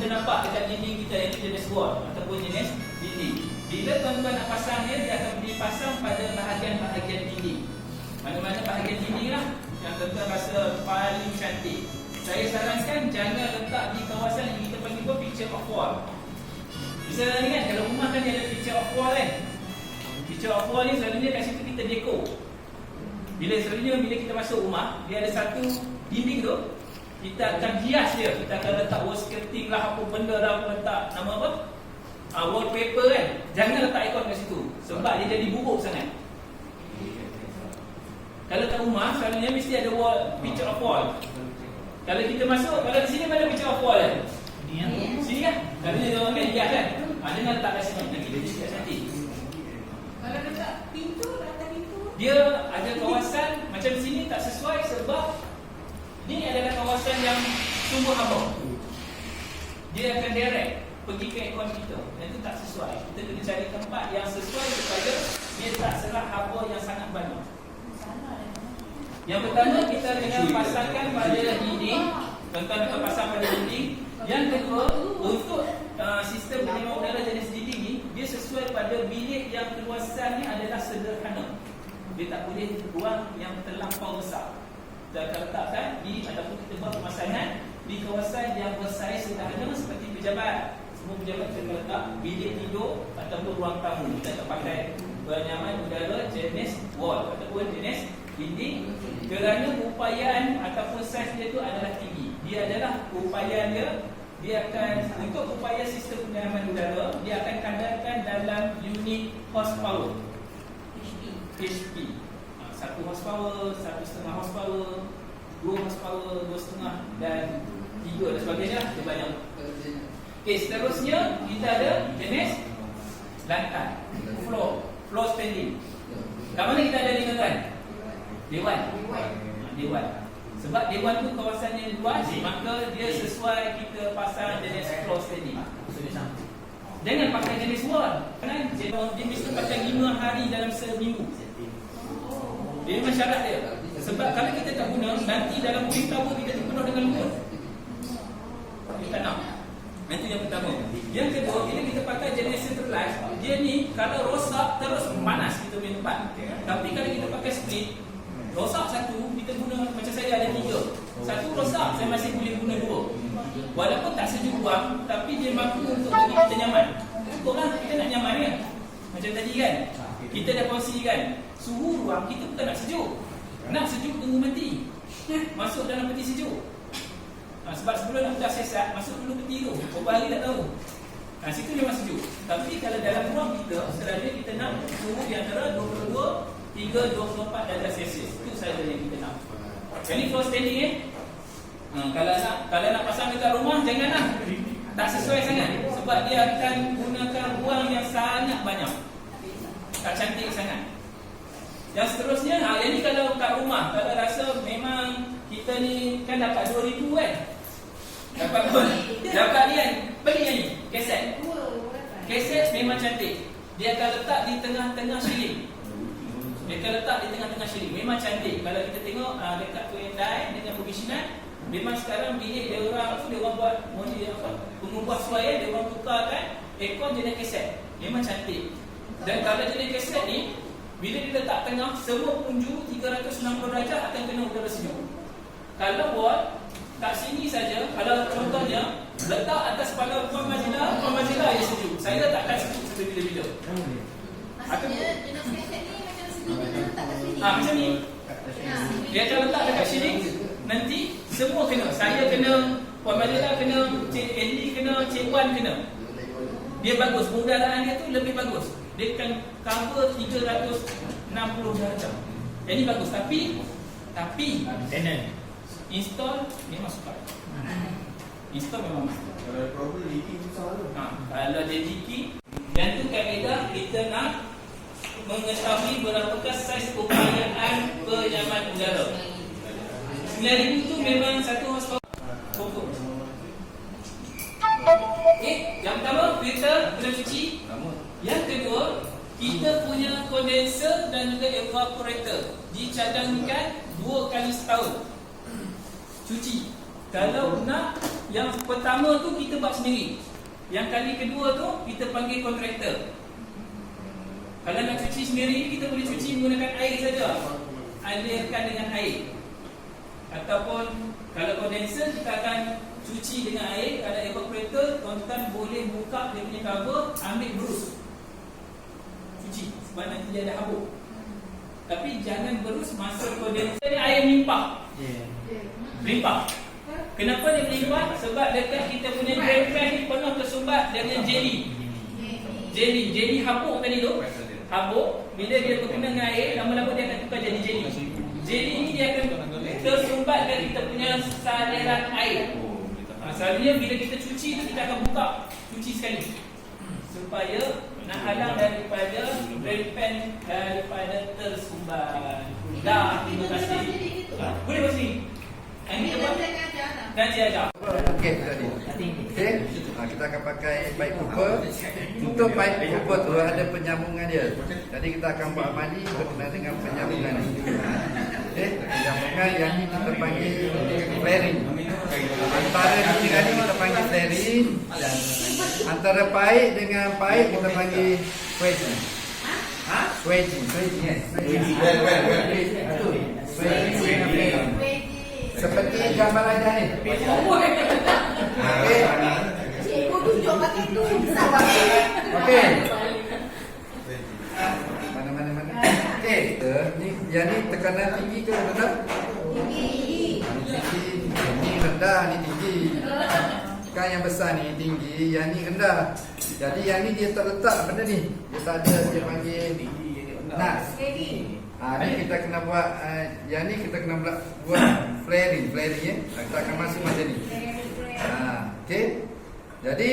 kita nampak dekat dinding kita, iaitu jenis wall ataupun jenis dinding. Bila tuan-tuan nak pasang dia akan dipasang pada bahagian-bahagian dinding. Mana-mana bahagian dinding lah yang tuan-tuan rasa paling cantik. Saya sarankan jangan letak di kawasan yang kita panggil picture of wall. Misalnya ni kan, kalau rumah kan dia ada picture of wall kan. Picture of wall ni selalunya kat situ kita dekor. Bila kita masuk rumah, dia ada satu dinding tu, kita akan hias dia. Kita akan letak wall skirting lah, apa benda dah, letak nama apa? Wallpaper kan. Jangan letak ikon kat situ sebab dia jadi buruk sangat. Kalau kat rumah, selalunya mesti ada wall, picture of wall. Kalau kita masuk, kalau di sini mana picture of wall kan? Sini kan? Kalau dia orang akan hias kan? Jangan letak kat sini, nanti dia jadi cantik. Kalau dekat pintu, atas pintu, Dia ada kawasan macam sini tak sesuai sebab ni adalah kawasan yang sumber haba. Dia akan direct pergi ke aircon kita. Dan itu tak sesuai. Kita kena cari tempat yang sesuai supaya dia tak serap haba yang sangat banyak. Yang pertama kita kena pasangkan pada dinding. Tuan-tuan akan pasang pada dinding. Yang kedua, untuk sistem penyamaan udara jenis dinding ni, dia sesuai pada bilik yang keluasannya adalah sederhana. Dia tak boleh ruang yang terlampau besar. Kita akan letakkan di ataupun kita buat pemasangan di kawasan yang bersaiz sederhana seperti pejabat. Semua pejabat kita letak bilik tidur ataupun ruang tamu. Kita tak pakai penyamaan udara jenis wall ataupun jenis dinding kerana upayaan ataupun saiz dia tu adalah tinggi. Dia adalah upayaan dia akan untuk upaya sistem penyamaan udara dia akan kadarkan dalam unit horsepower. HP. 1 horsepower, 1,5 horsepower, 2 horsepower, 2,5 dan 3 dan sebagainya. Dia banyak. Okey, seterusnya kita ada jenis lantai, floor standing. Kat mana kita ada ni tuan? Dewan. Sebab dewan tu kawasannya luas, maka dia sesuai kita pasang jenis floor standing. Jangan pakai jenis wall. Kan dia mesti pakai 5 hari dalam seminggu. Dia memang syarat dia. Sebab kalau kita tak guna, nanti dalam kulit tower kita penuh dengan lumpur. Kita nak. Itu yang pertama. Yang kedua, bila kita pakai jenis centralized, dia ni kalau rosak terus panas kita punya tempat. Tapi kalau kita pakai split, rosak satu, kita guna macam saya ada 3. Satu rosak, saya masih boleh guna 2. Walaupun tak sejuk ruang, tapi dia mampu untuk bagi kita nyaman. Cukuplah kita nak nyaman kan. Macam tadi kan, kita dah kongsikan suhu ruang kita bukan nak sejuk. Nak sejuk tunggu mati. Masuk dalam peti sejuk. Sebab sebelum nak dah sesat, masuk dulu peti tu. Berapa hari tak tahu. Situ memang sejuk. Tapi kalau dalam ruang kita, selalunya kita nak suhu di antara 22 hingga 24 darjah Celsius. Itu saja yang kita nak. Jadi floor standing kalau nak pasang dekat rumah, janganlah. Tak sesuai sangat. Sebab dia akan gunakan ruang yang sangat banyak. Tak cantik sangat. Yang seterusnya, yang ni kalau kat rumah, kalau rasa memang kita ni kan dapat 2,000 kan. Dapat ni kan, beli yang ni, kaset. Kaset memang cantik. Dia akan letak di tengah-tengah shilling. Memang cantik. Kalau kita tengok dekat Hyundai dengan Mitsubishi, memang sekarang bilik dia orang tu, dia orang buat model apa? Pengubah suara, dia orang tukarkan aircon jenis kaset. Memang cantik. Dan kalau jenis kaset ni, bila dia letak tengah, semua penjuru 360 darjah akan kena udara sejuk. Kalau buat kat sini saja, kalau contohnya letak atas kepala Puan Mazila dia sejuk. Saya takkan sejuk sampai bila-bila. maksudnya jenis kaset ni macam sini kita letak kat sini. Macam ni. Dia akan letak dekat sini. Nanti semua kena. Saya kena, Puan Mazila kena, Cik Ellie kena, Cik Wan kena. Dia bagus, pengudaraan dia tu lebih bagus. Dia akan cover 360 darjah. Jadi bagus. Tapi install memang sukar. Install memang susah. Kalau problem leaking susah tu. Kalau dia leaking, dan tu kaedah kita nak mengetahui berapakah saiz upayaan penyaman udara. 9,000 tu memang 1 horsepower. Cukup. Yang pertama filter kena cuci. Yang kedua, kita punya kondenser dan juga evaporator dicadangkan 2 kali setahun. Cuci. Kalau nak, yang pertama tu kita buat sendiri. Yang kali kedua tu kita panggil kontraktor. Kalau nak cuci sendiri, kita boleh cuci menggunakan air saja. Alirkan dengan air. Ataupun kalau kondenser, kita akan cuci dengan air. Kalau evaporator, tuan-tuan boleh buka dia punya cover, ambil berus, cuci, sebab nanti dia ada habuk. Tapi jangan berus masuk kondenser ni, air melimpah. Melimpah. Kenapa dia melimpah? Sebab dekat kita punya drain pan ni penuh tersumbat dengan jelly. Jelly habuk tadi tu. Habuk, bila dia berkena dengan air, lama-lama dia akan tukar jadi jelly. Jelly ni dia akan tersumbat dengan kita punya saluran air. Selalunya bila kita cuci tu, kita akan buka, cuci sekali, supaya nak halang daripada drain pan daripada tersumbat. Dah, terima kasih. Boleh buat sini. Ini apa? Nanti ajar. Okey tadi. Okey. Kita akan pakai pipe cooper. Untuk pipe cooper tu ada penyambungan dia. Jadi kita akan buat amali berkenaan dengan penyambungan ni. Okey, penyambungan yang ni kita panggil flaring. Antara ni kita panggil flaring. Antara pipe dengan pipe kita panggil wedging. Wedging, yes. Wedging. Seperti gambar aja ni. Okey. Cikgu tunjuk pakai tu. Okey. Mana. Okey. Ni yang ni tekanan tinggi ke rendah? Tinggi. Ni rendah, ni tinggi. Kan yang besar ni tinggi, yang ni rendah. Jadi yang ni dia tak letak benda ni. Dia tak ada, dia panggil nas. Ni kita kena buat yang ni kita kena buat flaring ya. Kita akan masuk macam ni. Okey. Jadi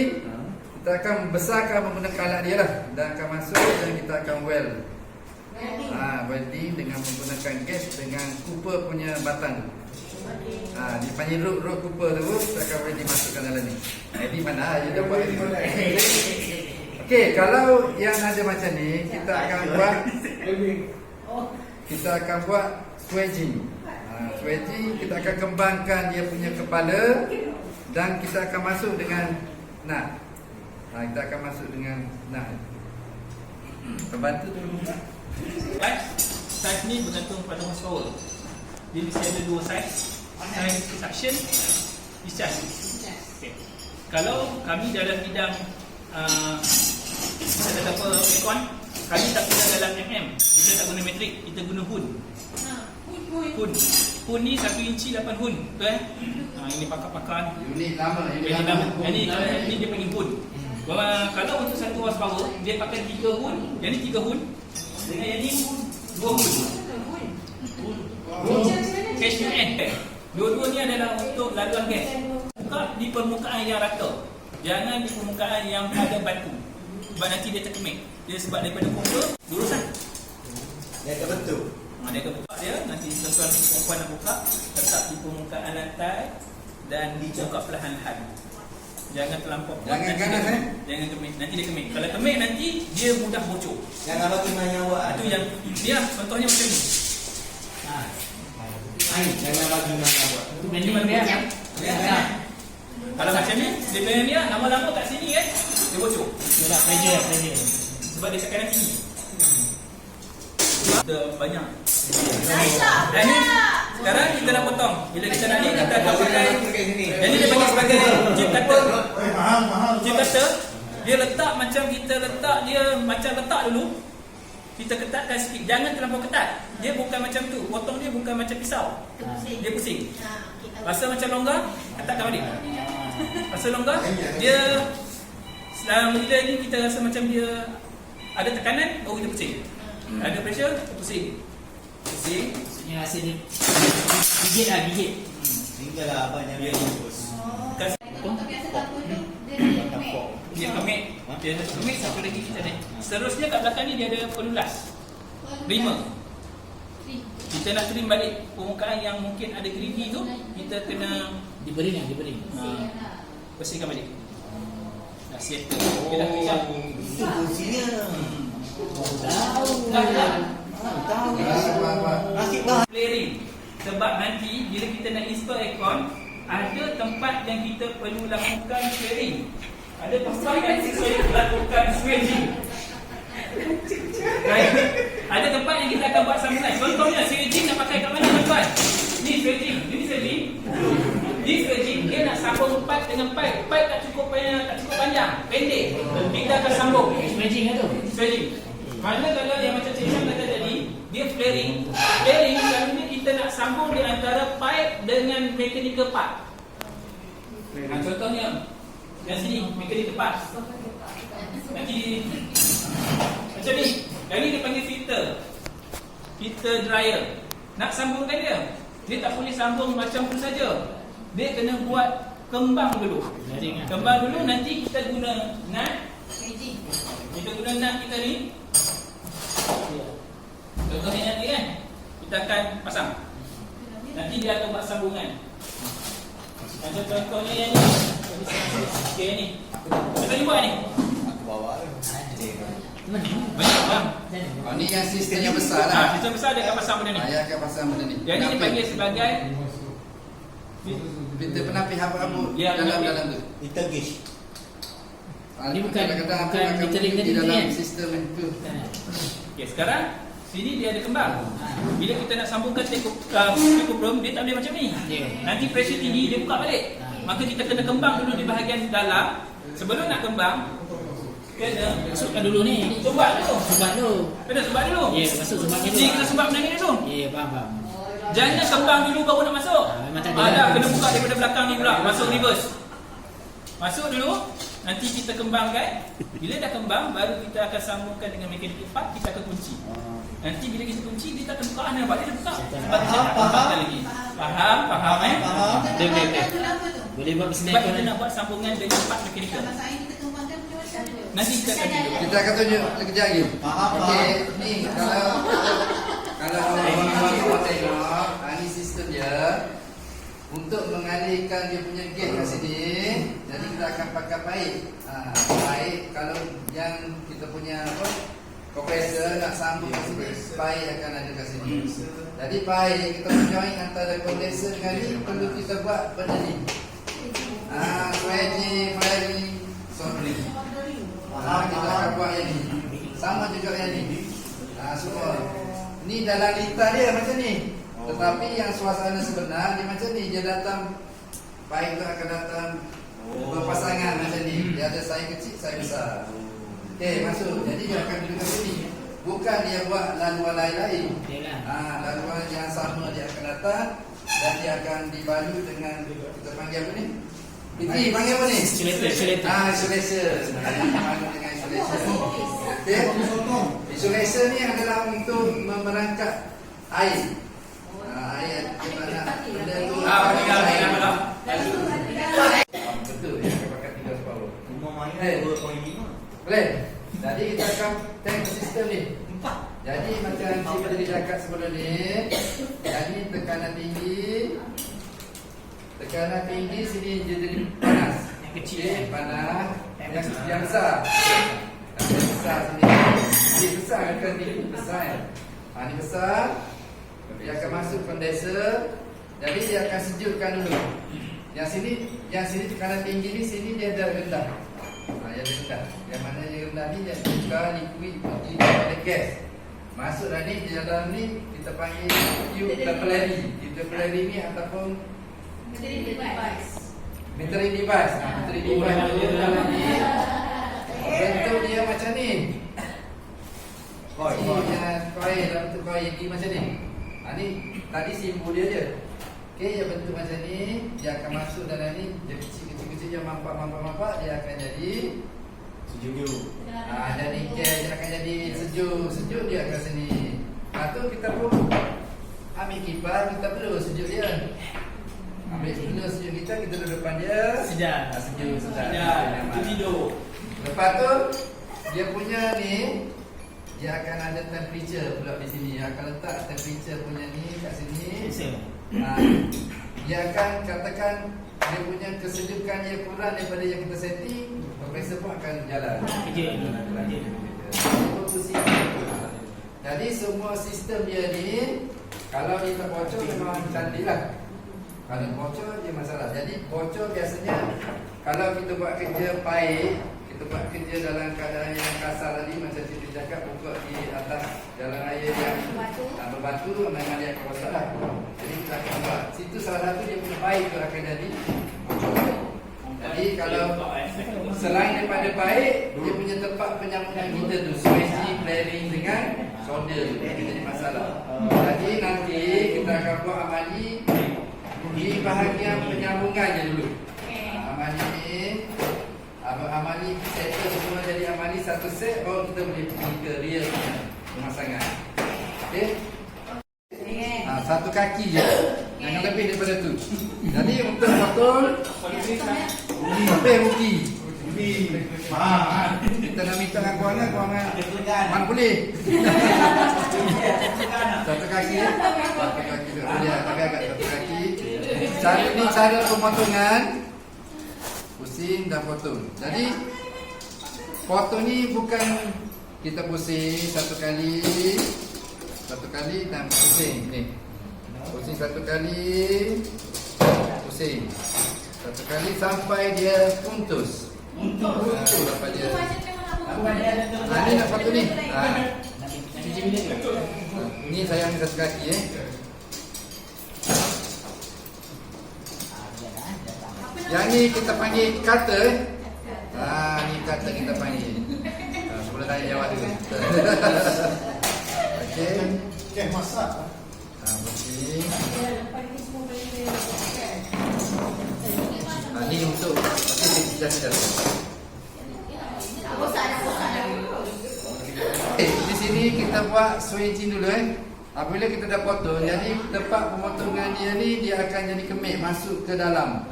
kita akan besarkan menggunakan alat dia lah, dan akan masuk dan kita akan weld. Welding dengan menggunakan gas dengan cooper punya batang. Dipanggil root cooper tu, kita akan welding masukkan dalam ni. Jadi mana dia dah buat ni. Okey, kalau yang ada macam ni, kita akan buat swedging. Swedging kita akan kembangkan dia punya kepala dan kita akan masuk dengan nut. Kita akan masuk dengan nut. Terbantu dulu. Size ni bergantung pada horsepower. Dia mesti ada dua size. Size suction, discharge. Okay. Kalau kami dalam bidang kita kata apa, aircon, kami tak guna dalam mm. Kita tak guna metrik, kita guna hun. Hun ni 1 inci 8 hun. Betul ini pakar-pakar. Unit lama. Ini dia panggil hun. Kalau untuk 1 horsepower, dia pakai 3 hun. Yang ni 3 hun. Dengan yang ni 2 hun. HUN. Dua-dua ni adalah untuk laluan gas. Buka di permukaan yang rata. Jangan di permukaan yang ada batu. Sebab nanti dia terkemik. Dia sebab daripada kumpul, lurusan. Dia akan bentuk. Dia akan buka dia. Nanti tuan-tuan perempuan nak buka, letak di permukaan lantai dan dibuka perlahan-lahan. Jangan terlampau kuat. Jangan ganas Jangan kemik. Nanti dia kemik. Kalau kemik nanti dia mudah bocor. Jangan bagi main awak. Itu yang dia contohnya macam ni. Jangan bagi main awak. Itu bending dia. Kalau macam ni, dia punya ni lama-lama kat sini kan, dia bocor. Sebab pressure. Sebab dia tekanan tinggi. Kita banyak. Saya. Sekarang kita nak potong. Bila kita nak ni, kita akan pakai. Jadi dia bagi sebagai chip cutter. Chip cutter, dia letak macam kita letak dia macam letak dulu. Kita ketatkan sikit. Jangan terlampau ketat. Dia bukan macam tu. Potong dia bukan macam pisau. Dia pusing. Rasa macam longgar, ketatkan balik. Rasa longgar, dia bila ni kita rasa macam dia ada tekanan, baru kita pusing. Ada pressure, kita pusing. Maksudnya rasa dia gigit. Tinggallah abang yang bagus. Dia kemik. Dia ada kemik, satu lagi kita ni. Seterusnya kat belakang ni dia ada pelulas. Trimmer. Kita nak trim balik permukaan yang mungkin ada greedy tu, kita kena Dibering. bersihkan balik. Dah siap. Kita dah kerja. Itu fungsinya. Tahu. Nasib bah. Flaring. Sebab nanti bila kita nak install aircon, ada tempat yang kita perlu lakukan swearing. Ada tempat yang kita lakukan swedging. Ada tempat yang kita akan buat sambungan. Contohnya swedging nak pakai kat mana tuan-tuan? Ni swedging. Ini swedging. Ni swedging dia nak sambung pipe dengan pipe. Pipe tak cukup panjang, pendek. Kita akan sambung. Swedging lah tu. Swedging. Mana kalau yang macam Cik Syam kata tadi, dia flaring. Flaring selalunya kita nak sambung di antara pipe dengan mechanical part. Contohnya yang sini mechanical part. Nanti macam ni. Yang ni dia panggil filter. Filter dryer. Nak sambungkan dia, dia tak boleh sambung macam tu saja. Dia kena buat kembang dulu. Kembang dulu, nanti kita guna nut. Kita guna nut kita ni. Contohnya nanti kan, kita akan pasang. Nanti dia akan buat sambungan. Macam contohnya yang ni. Okay ni. Kita ni buat ni. Aku bawa lah. Banyak bang. Ni yang sistem yang besar lah. Sistem besar dia akan pasang benda ni. Yang akan pasang benda ni. Yang ni dipanggil sebagai Kita penapis rambut Ya, dalam tu. Meter gauge. Ni bukan Kadang-kadang apa bukan akan metering di tadi dalam kan? sistem itu. okay, sekarang sini dia ada kembang. Bila kita nak sambungkan tekuk room, dia tak boleh macam ni. Ya. Nanti pressure tinggi dia buka balik. Maka kita kena kembang dulu di bahagian dalam. Sebelum nak kembang, kena Masukkan dulu ni. sumbat dulu. Sumbat dulu. Kena sumbat dulu. Ya, masuk sumbatnya dulu. Ni kita sumbat benda ni dulu. Ya, faham. Jangan kembang dulu baru nak masuk. Memang tak ada. Ada kena buka daripada belakang ni pula. Masuk reverse. Masuk dulu. Nanti kita kembangkan. Bila dah kembang, baru kita akan sambungkan dengan mechanical part. Kita akan kunci. Nanti bila kita kunci, dia tak akan buka. Nampak dia dah buka. Sebab dia nak kembangkan lagi. Faham? Faham eh? Boleh. Boleh buat Sebab persendakan kita lah. nak buat sambungan dengan part mechanical. Masa ini kita kembangkan macam mana? Nanti kita akan tunjuk. Kita akan tunjuk sekejap lagi. Faham, Okey, ni kalau orang-orang tengok, ni sistem dia untuk mengalihkan dia punya gate kat sini. Jadi kita akan pakai pipe. Pipe kalau yang kita punya apa? Kompresor nak sambung kat sini, pipe akan ada kat sini. Jadi pipe kita join antara kompresor dengan ni perlu kita buat benda ni. Swedging, flaring, soldering. Kita akan buat yang ni. Sama juga yang ni. Semua. Ni dalam litar dia macam ni. Tetapi yang suasana sebenar dia macam ni. Dia datang, pipe tu akan datang berpasangan macam ni. Dia ada saiz kecil, saiz besar. Okey, masuk. Jadi dia akan duduk kat sini. Bukan dia buat laluan lain-lain. Laluan yang sama dia akan datang dan dia akan dibalut dengan kita panggil apa ni? Fitri panggil apa ni? Insulator. Isolation. Dibalut dengan isolation. Okey. Isolation ni adalah untuk merangkap air. Air di mana benda tu. Betul. Dia akan pakai 3 separuh. Rumah main 2.5. Boleh? Jadi kita akan tengok sistem ni. Jadi macam Cik tadi cakap sebelum ni. Jadi tekanan tinggi. Tekanan tinggi sini dia jadi panas. Yang kecil. Okey, panas. Yang besar. Yang besar sini. Ini besar kan tinggi besar. Ini besar. Dia akan masuk kondenser. Jadi dia akan sejukkan dulu. Yang sini tekanan tinggi ni sini dia ada rendah. Yang rendah. Yang mana yang rendah ni dia tukar liquid kepada gas. Masuk dah ni di dalam ni kita panggil tube capillary. Tube capillary ni ataupun metering device. Metering device dia dalam ni. Bentuk dia macam ni. Coil dalam bentuk coil ni macam ni. Ni tadi simbol dia je. Okey, dia bentuk macam ni, dia akan masuk dalam ni, dia kecil-kecil dia mampak dia akan jadi Sejuk. jadi gas dia akan jadi sejuk dia akan sini. Tu kita pun ambil kipas, kita perlu sejuk dia. Ambil dulu sejuk kita duduk depan dia. Sejuk. Tidur. Lepas tu dia punya ni dia akan ada temperature pula di sini. Dia akan letak temperature punya ni kat sini. Dia akan katakan dia punya kesejukan dia kurang daripada yang kita setting, kompresor pun akan jalan. Jadi semua sistem dia ni kalau dia tak bocor memang cantik lah. Kalau bocor dia masalah. Jadi bocor biasanya kalau kita buat kerja baik, kita buat kerja dalam keadaan yang kasar tadi, macam kita cakap buka di atas jalan raya yang berbatu, memang dia akan rosak lah. Jadi kita akan buat situ salah satu dia punya baik tu akan jadi bocor. Jadi kalau selain daripada baik, dia punya tempat penyambungan kita tu switch flaring dengan solder tu yang jadi masalah. Jadi nanti kita akan buat amali di bahagian penyambungannya dulu. Amali ni amali settle semua jadi amali satu set, baru kita boleh pergi ke real pemasangan. Okey. Satu kaki je. Jangan lebih daripada tu. Jadi untuk potong lebih rugi. Kita nak minta dengan kewangan mana boleh. Satu kaki. Satu kaki boleh agak-agak satu kaki. Cara ni cara pemotongan. Pusing dan potong. Jadi potong ni bukan kita pusing satu kali dan pusing ni. Pusing satu kali, pusing satu kali sampai dia puntus. Sampai dia. Ini nak potong ni. Ini saya ambil satu kaki Yang ni kita panggil cutter. Ni cutter kita panggil. Boleh tanya jawab dulu. Okey. Okey, masak. Pusing. Ni untuk dah. Di sini kita buat switching dulu Apabila kita dah potong, jadi tempat pemotongan dia ni dia akan jadi kemik masuk ke dalam.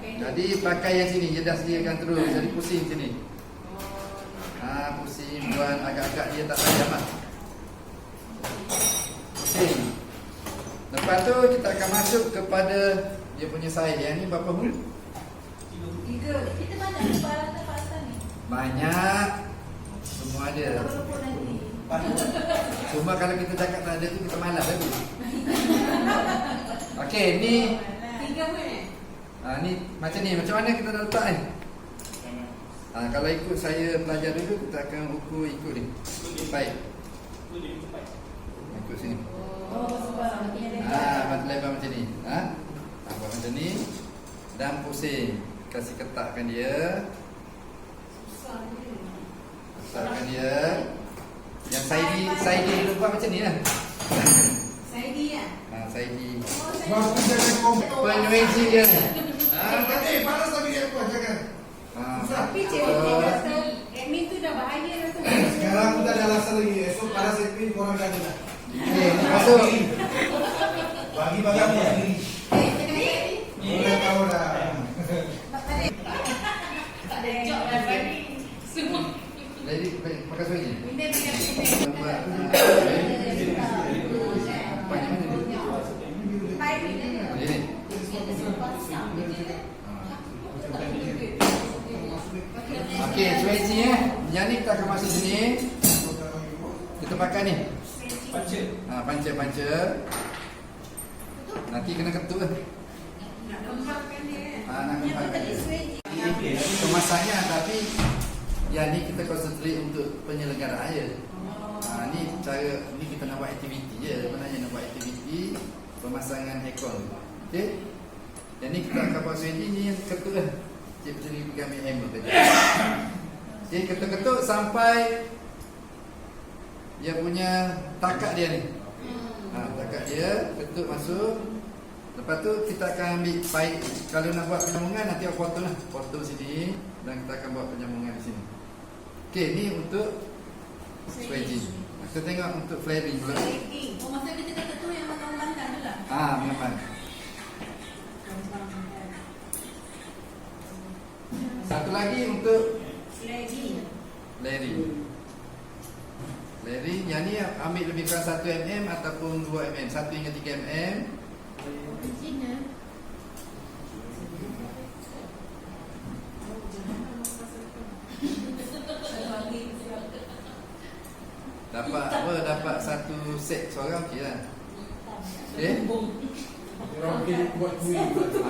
Jadi pakai yang sini, dia dah sediakan terus. Jadi pusing sini. Pusing buat agak-agak dia tak tajam lah. Pusing. Lepas tu kita akan masuk kepada dia punya saiz. Yang ni berapa hul? 3. Kita banyak peralatan pasal ni. Banyak. Semua ada. Cuma kalau kita cakap tak ada tu kita malas lagi. Okey, ni 3 pun ni macam ni. Macam mana kita dah letak ni? Kalau ikut saya belajar dulu, kita akan ukur ikut ni. Baik. Ikut sini. Macam lebar macam ni. Buat macam ni. Dan pusing. Kasih ketakkan dia. Ketakkan dia. Yang Saidi dulu buat macam ni lah. Saidi ya? Saidi. Penyuci dia ni. Panas tapi dia kuat jangan. Tapi cewek rasa admin tu dah bahaya dah tu. Sekarang kita ada alasan lagi. Esok panas admin korang dah ada. Masuk. Bagi-bagi sendiri. Boleh tahu dah. Tak ada job dah bagi. Semua. Jadi pakai suai je. Minta pegang Okey, switch Yang ni kita akan masuk sini. Kita pakai ni. Panca. Nanti kena ketuk lah. nak kembangkan dia. Nak kembangkan dia. Switch. Kemasannya tapi yang ni kita concentrate untuk penyelenggaraan je. Ni cara ni kita nak buat aktiviti je. Sebenarnya nak buat aktiviti pemasangan aircon. Okey. Yang ni kita akan buat switch ni yang ketuk lah. Cik sendiri pegang hammer tadi. Okey, ketuk-ketuk sampai dia punya takat dia ni. Takat dia ketuk masuk. Lepas tu kita akan ambil baik. Kalau nak buat penyambungan nanti aku potong lah. Potong sini dan kita akan buat penyambungan di sini. Okey, ni untuk swedging. Kita tengok untuk flaring pula. Masa kita kata tu yang mengembangkan tu lah. Memang. Satu lagi untuk layering. Layering yang ni ambil lebih kurang 1 mm ataupun 2 mm, 1 hingga 3 mm. Dapat apa? Dapat satu set seorang okey lah. Okey.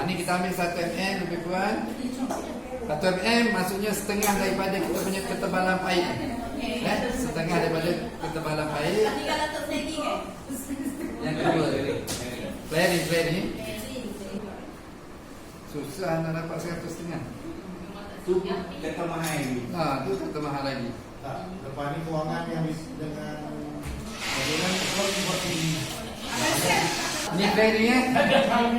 Ni kita ambil 1 mm lebih kurang. 1 mm maksudnya setengah daripada kita punya ketebalan paip. Setengah daripada ketebalan paip. Tadi kalau tak lagi kan? Yang kedua, flaring. Susah nak dapat 100.5. Tu kata mahal lagi. Tu kata mahal lagi. Tak, lepas ni kewangan yang dengan seperti ini. Ni flaring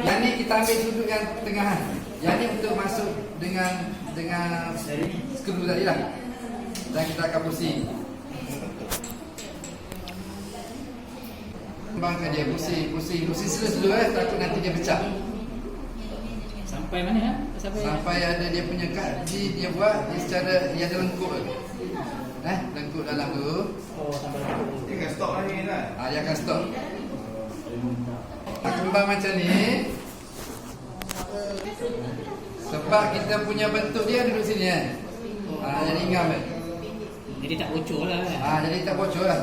Yang ni kita ambil sudut yang pertengahan. Yang ni untuk masuk dengan skru tadi lah. Dan kita akan pusing. Kembangkan dia, pusing slow takut nanti dia pecah. Sampai mana? Sampai ada dia punya kaji dia buat dia secara dia ada lengkuk. Lengkuk dalam tu. Oh, sampai lengkuk. Dia akan stop lagi kan? Dia akan stop. Kembang macam ni. Sebab kita punya bentuk dia duduk sini kan. Jadi ingam kan. Jadi tak bocor lah kan? Jadi tak bocor lah.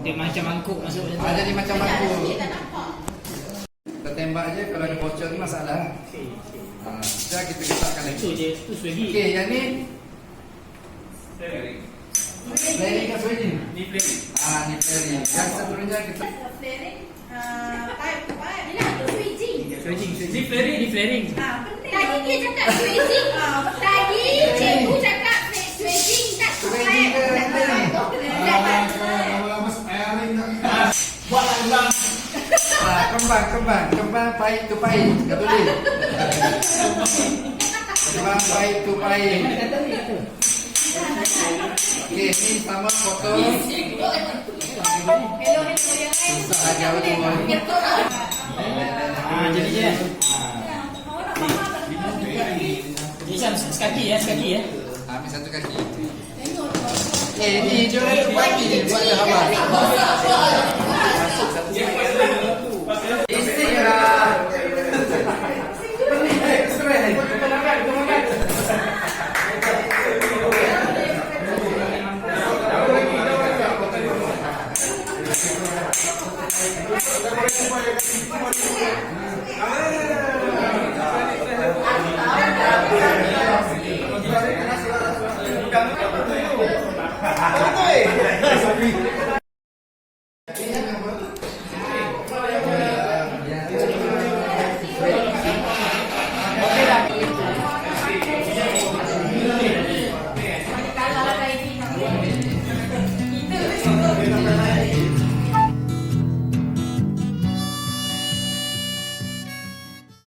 Dia macam mangkuk masuk dalam. Jadi macam mangkuk. Dia tak nampak. Kita tembak je kalau ada bocor ni masalah. Jadi kita ketatkan lagi. Itu je, tu swaggy. Okey, yang ni flaring kan swaggy. Ni flaring. Ni flaring. Yang seterusnya kita Flaring, pipe. Dia nak tu switching. Ni flaring. Ni flaring. Tadi dia cakap switching. Tadi cikgu cakap switching tak swaggy ke flaring? Buatlah ulang. Kembang paip tu paip. Tak boleh. Kembang paip tu paip. Okey, ni sama potong. Susah lagi awak tu. Jadi je. Jadi sekaki ya. Ambil satu kaki. Ni jangan bagi dia buat dah awal. Istirahat. Ah.